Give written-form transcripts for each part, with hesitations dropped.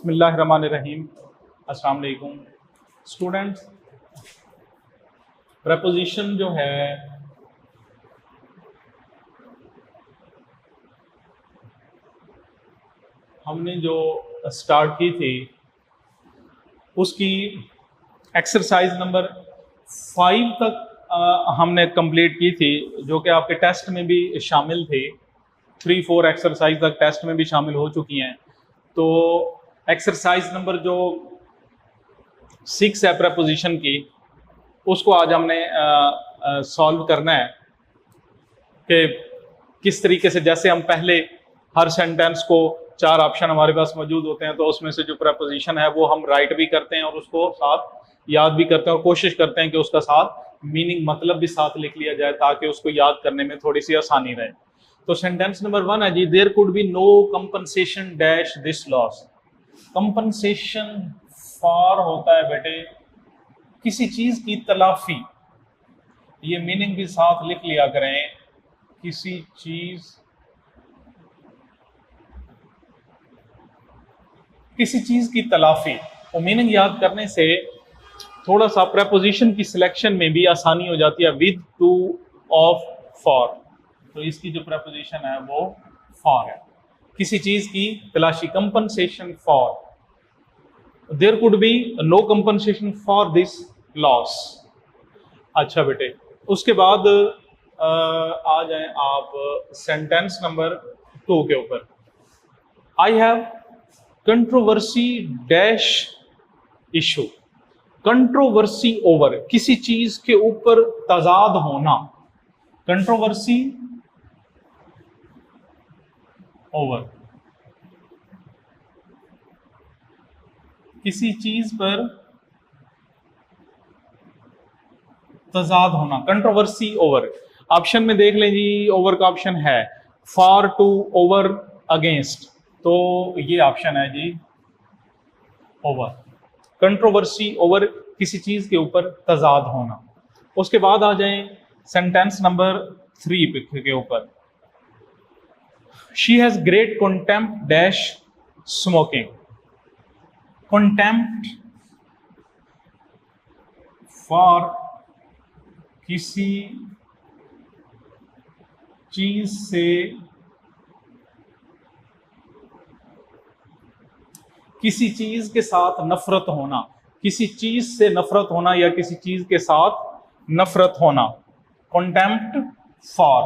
बिस्मिल्लाहिर्रहमानिर्रहीम। अस्सलाम वालेकुम स्टूडेंट्स। प्रपोजिशन जो है हमने जो स्टार्ट की थी उसकी एक्सरसाइज नंबर 5 तक हमने कंप्लीट की थी, जो कि आपके टेस्ट में भी शामिल थी। 3-4 एक्सरसाइज तक टेस्ट में भी शामिल हो चुकी हैं। तो एक्सरसाइज नंबर जो 6 है प्रपोजिशन की, उसको आज हमने सॉल्व करना है कि किस तरीके से, जैसे हम पहले हर सेंटेंस को 4 ऑप्शन हमारे पास मौजूद होते हैं, तो उसमें से जो प्रपोजिशन है वो हम राइट भी करते हैं और उसको साथ याद भी करते हैं और कोशिश करते हैं कि उसका साथ मीनिंग मतलब भी साथ लिख लिया जाए ताकि उसको याद करने में थोड़ी सी आसानी रहे। तो सेंटेंस नंबर 1 है जी, there could be no compensation dash this loss. Compensation for होता है बेटे किसी चीज की तलाफी, ये मीनिंग भी साथ लिख लिया करें, किसी चीज की तलाफी। और मीनिंग याद करने से थोड़ा सा प्रपोजिशन की सिलेक्शन में भी आसानी हो जाती है। विद टू ऑफ फॉर, तो इसकी जो प्रपोजिशन है वो फॉर है, किसी चीज की तलाशी। Compensation for, there could be no compensation for this loss. अच्छा बेटे, उसके बाद आ जाएं आप सेंटेंस नंबर 2 के ऊपर। I have controversy dash issue. Controversy over, किसी चीज के ऊपर तजाद होना। कंट्रोवर्सी ओवर, किसी चीज पर तजाद होना, कंट्रोवर्सी ओवर। ऑप्शन में देख लें जी, ओवर का ऑप्शन है फॉर, टू, ओवर, अगेंस्ट, तो ये ऑप्शन है जी ओवर। कंट्रोवर्सी ओवर, किसी चीज के ऊपर तजाद होना। उसके बाद आ जाएं सेंटेंस नंबर 3 के ऊपर। She has great contempt dash smoking. Contempt for किसी चीज से, किसी चीज के साथ नफरत होना, किसी चीज से नफरत होना या किसी चीज के साथ नफरत होना। Contempt for,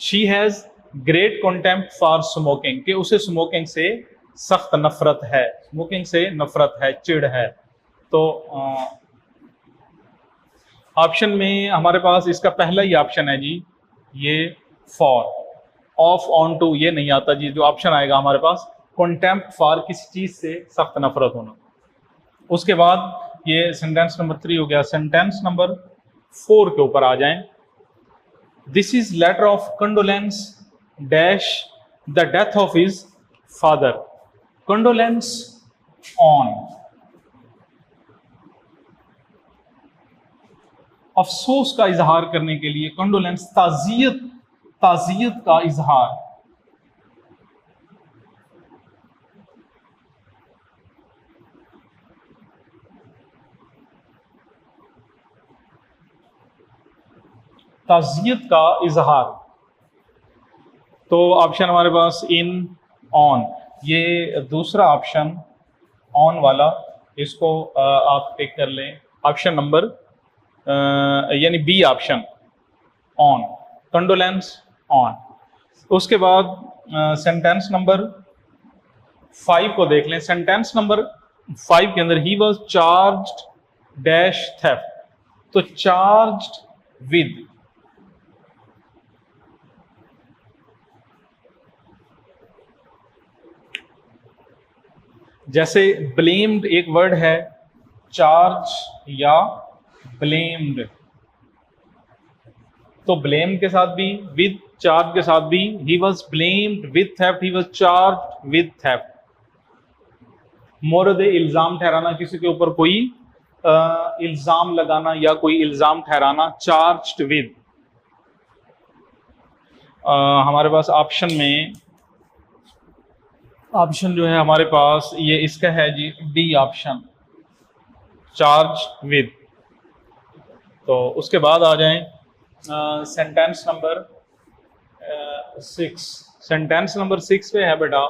she has great contempt for smoking, कि उसे स्मोकिंग से सख्त नफरत है, स्मोकिंग से नफरत है, चिढ़ है। तो ऑप्शन में हमारे पास इसका पहला ही ऑप्शन है जी, ये फॉर। ऑफ, ऑन, टू ये नहीं आता जी। जो ऑप्शन आएगा हमारे पास कंटेम्प्ट फॉर, किसी चीज से सख्त नफरत होना। उसके बाद ये सेंटेंस नंबर 3 हो गया। सेंटेंस नंबर 4 के ऊपर आ जाएं। This is letter of condolence dash the death of his father. Condolence on, अफसोस का इजहार करने के लिए। कंडोलेंस, ताजियत, ताजियत का इजहार। ताजियत का इजहार, तो ऑप्शन हमारे पास इन, ऑन, ये दूसरा ऑप्शन ऑन वाला, इसको आप टिक कर लें। ऑप्शन नंबर यानी B option, on, condolence on. उसके बाद सेंटेंस नंबर 5 को देख लें। सेंटेंस नंबर 5 के अंदर ही वॉज चार्ज्ड डैश थेफ्ट, तो चार्ज्ड विद, जैसे ब्लेम्ड एक वर्ड है, चार्ज या ब्लेम्ड, तो ब्लेम के साथ भी, विद चार्ज के साथ भी। He was blamed with theft, he was charge with theft. मोरद इल्जाम ठहराना, किसी के ऊपर कोई इल्जाम लगाना या कोई इल्जाम ठहराना। चार्ज्ड विद, हमारे पास ऑप्शन में ऑप्शन जो है हमारे पास ये इसका है जी, डी ऑप्शन, चार्ज विद। तो उसके बाद आ जाएं सेंटेंस नंबर 6। सेंटेंस नंबर 6 पे है बेटा,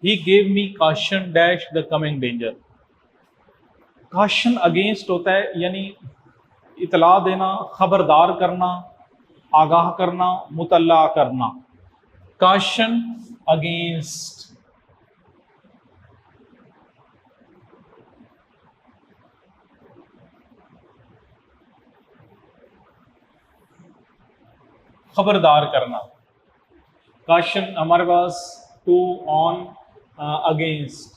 he gave me caution dash the coming danger. Caution against होता है, यानी इतला देना, खबरदार करना, आगाह करना, मुतल्ला करना। कॉशन अगेंस्ट, खबरदार करना। कॉशन हमारे पास टू, ऑन, अगेंस्ट,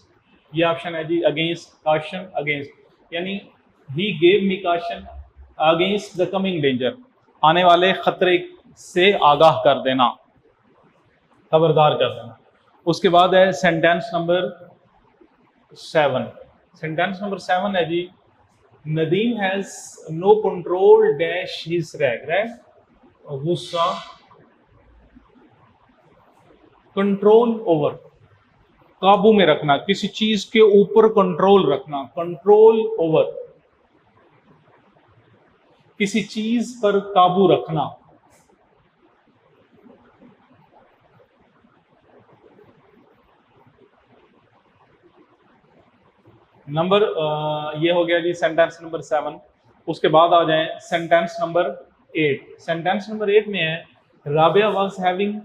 ये ऑप्शन है जी, अगेंस्ट, कॉशन अगेंस्ट, यानी he gave me caution against the coming danger, आने वाले खतरे से आगाह कर देना, खबरदार कर देना। उसके बाद है सेंटेंस नंबर 7। सेंटेंस नंबर 7 है जी, Nadeem has no control dash his rag. Rag गुस्सा, कंट्रोल ओवर, काबू में रखना, किसी चीज के ऊपर कंट्रोल रखना, कंट्रोल ओवर, किसी चीज पर काबू रखना। नंबर ये हो गया जी सेंटेंस नंबर 7। उसके बाद आ जाए सेंटेंस नंबर 8। सेंटेंस नंबर 8 में है, Rabia was having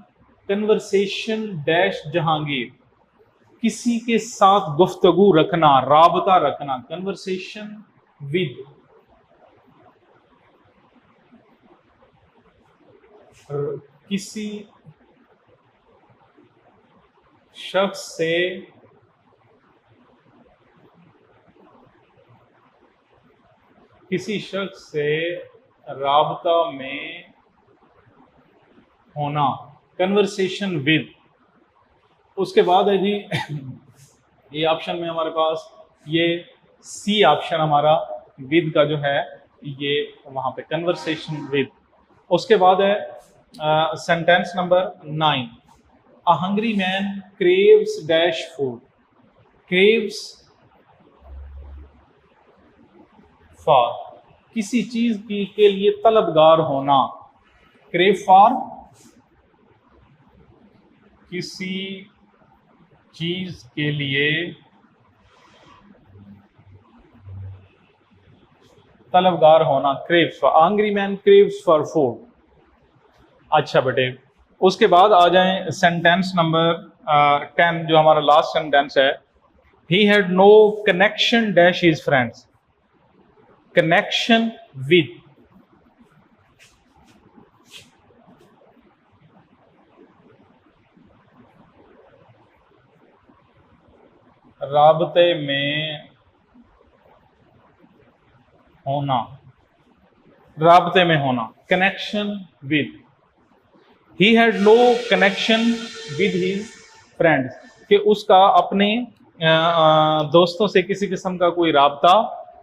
conversation dash Jahangir. किसी के साथ गुफ्तगू रखना, राबता रखना, कन्वर्सेशन विद, किसी शख्स से राबता में होना, कन्वर्सेशन विद। उसके बाद है जी ये ऑप्शन में हमारे पास ये सी ऑप्शन हमारा विद का जो है, ये वहां पे कन्वर्सेशन विद। उसके बाद है sentence number 9, a hungry man craves dash food. Craves for, किसी चीज की के लिए तलबगार होना, क्रेव फॉर, किसी चीज के लिए तलबगार होना, craves for, hungry man craves for food. अच्छा बेटे, उसके बाद आ जाएं सेंटेंस नंबर 10, जो हमारा लास्ट सेंटेंस है, he had no connection dash his friends. Connection with, राबते में होना, राबते में होना, connection with. He had no connection with his friends, कि उसका अपने दोस्तों से किसी किस्म का कोई राबता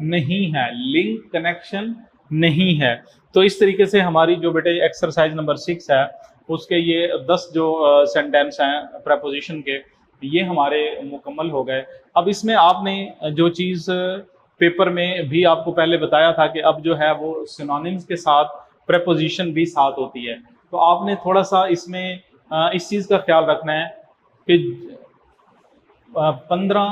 नहीं है, लिंक, कनेक्शन नहीं है। तो इस तरीके से हमारी जो बेटे एक्सरसाइज नंबर 6 है, उसके ये 10 जो सेंटेंस हैं प्रेपोजिशन के, ये हमारे मुकम्मल हो गए। अब इसमें आपने जो चीज़ पेपर में भी आपको पहले बताया था कि अब जो है वो सिनोनिम्स के साथ प्रेपोजिशन भी साथ होती है, तो आपने थोड़ा सा इसमें इस चीज़ का ख्याल रखना है कि 15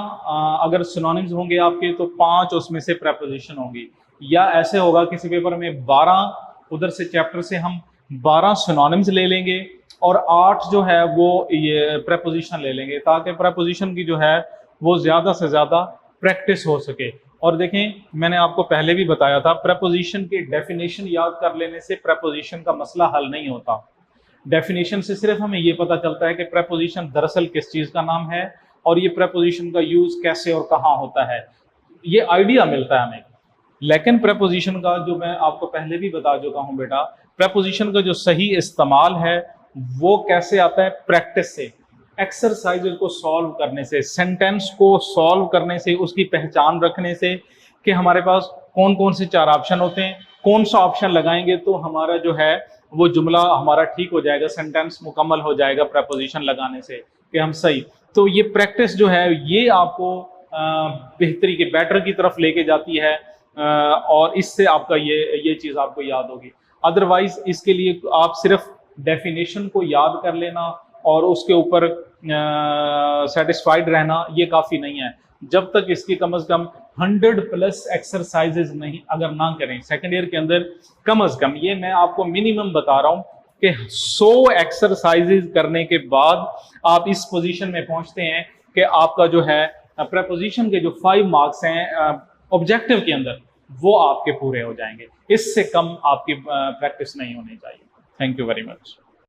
अगर सिनोनिम्स होंगे आपके, तो 5 उसमें से प्रेपोजिशन होंगी, या ऐसे होगा किसी पेपर में 12 उधर से चैप्टर से हम 12 सिनोनिम्स ले लेंगे और 8 जो है वो ये प्रेपोजिशन ले लेंगे, ताकि प्रेपोजिशन की जो है वो ज़्यादा से ज़्यादा प्रैक्टिस हो सके। और देखें, मैंने आपको पहले भी बताया था, प्रेपोजिशन की डेफिनेशन याद कर लेने से प्रेपोजिशन का मसला हल नहीं होता। डेफिनेशन से सिर्फ हमें ये पता चलता है कि प्रेपोजिशन दरअसल किस चीज़ का नाम है और ये प्रेपोजिशन का यूज़ कैसे और कहाँ होता है, ये आइडिया मिलता है हमें। लेकिन प्रेपोजिशन का जो मैं आपको पहले भी बता चुका हूँ बेटा, प्रेपोजिशन का जो सही इस्तेमाल है वो कैसे आता है, प्रैक्टिस से, एक्सरसाइज को सॉल्व करने से, सेंटेंस को सॉल्व करने से, उसकी पहचान रखने से कि हमारे पास कौन कौन से 4 ऑप्शन होते हैं, कौन सा ऑप्शन लगाएंगे तो हमारा जो है वो जुमला हमारा ठीक हो जाएगा, सेंटेंस मुकम्मल हो जाएगा प्रेपोजिशन लगाने से। कि हम सही। तो ये प्रैक्टिस जो है ये आपको बेहतरी के बेटर की तरफ लेके जाती है, और इससे आपका ये चीज़ आपको याद होगी। अदरवाइज इसके लिए आप सिर्फ डेफिनेशन को याद कर लेना और उसके ऊपर सेटिस्फाइड रहना ये काफ़ी नहीं है। जब तक इसकी कम से कम 100+ एक्सरसाइजेज नहीं अगर ना करें सेकेंड ईयर के अंदर, कम से कम ये मैं आपको मिनिमम बता रहा हूँ कि 100 एक्सरसाइजेज करने के बाद आप इस पोजीशन में पहुंचते हैं कि आपका जो है प्रेपोजिशन के जो 5 मार्क्स हैं ऑब्जेक्टिव के अंदर वो आपके पूरे हो जाएंगे। इससे कम आपकी प्रैक्टिस नहीं होनी चाहिए। Thank you very much.